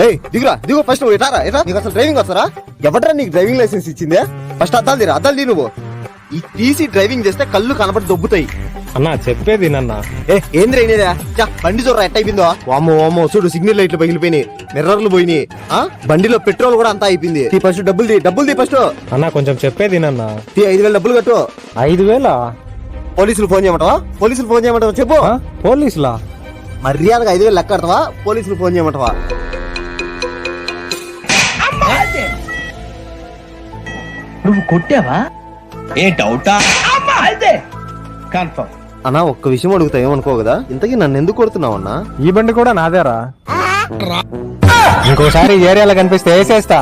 ఏయ్ దిగురా దిగు ఫస్ట్ నువ్వు ఎటారా ఎటా నీకు అసలు డ్రైవింగ్ వస్తారా? ఎవడరా నీకు డ్రైవింగ్ లైసెన్స్ ఇచ్చిందే? ఫస్ట్ అద్దాలు తీ నువ్వు. ఈ తీసి డ్రైవింగ్ చేస్తే కళ్ళు కనబడి దొబ్బుతాయి. అన్నా చెప్పేది నన్నా. ఏంద్ర అయినదా? బండి చూడరా ఎట్ట అయిపోయిందో. వామో వామో చూడు, సిగ్నల్ లైట్లు పగిలిపోయినాయి, మిర్రర్లు పోయినాయి, బండిలో పెట్రోల్ కూడా అంతా అయిపోయింది. ఫస్ట్ డబ్బులు తీ ఫస్ట్. అన్నా కొంచెం చెప్పేది నన్నా. 5,000 డబ్బులు కట్టు. 5,000? పోలీసులు ఫోన్ చేయమంటావా? చెప్పు. పోలీసులా? మర్యాదగా 5,000 లెక్క కడతావా? పోలీసులు ఫోన్ చేయమంటావా? నువ్వు కొట్టావా? ఏ డౌటా? కన్ఫర్మ్. అన్నా ఒక్క విషయం అడుగుతా, ఏమనుకో కదా, ఇంతకీ నన్ను ఎందుకు కొడుతున్నావు అన్నా? ఈ బండి కూడా నాదేరా. ఇంకోసారి ఏరియాలో కనిపిస్తే వేసేస్తా.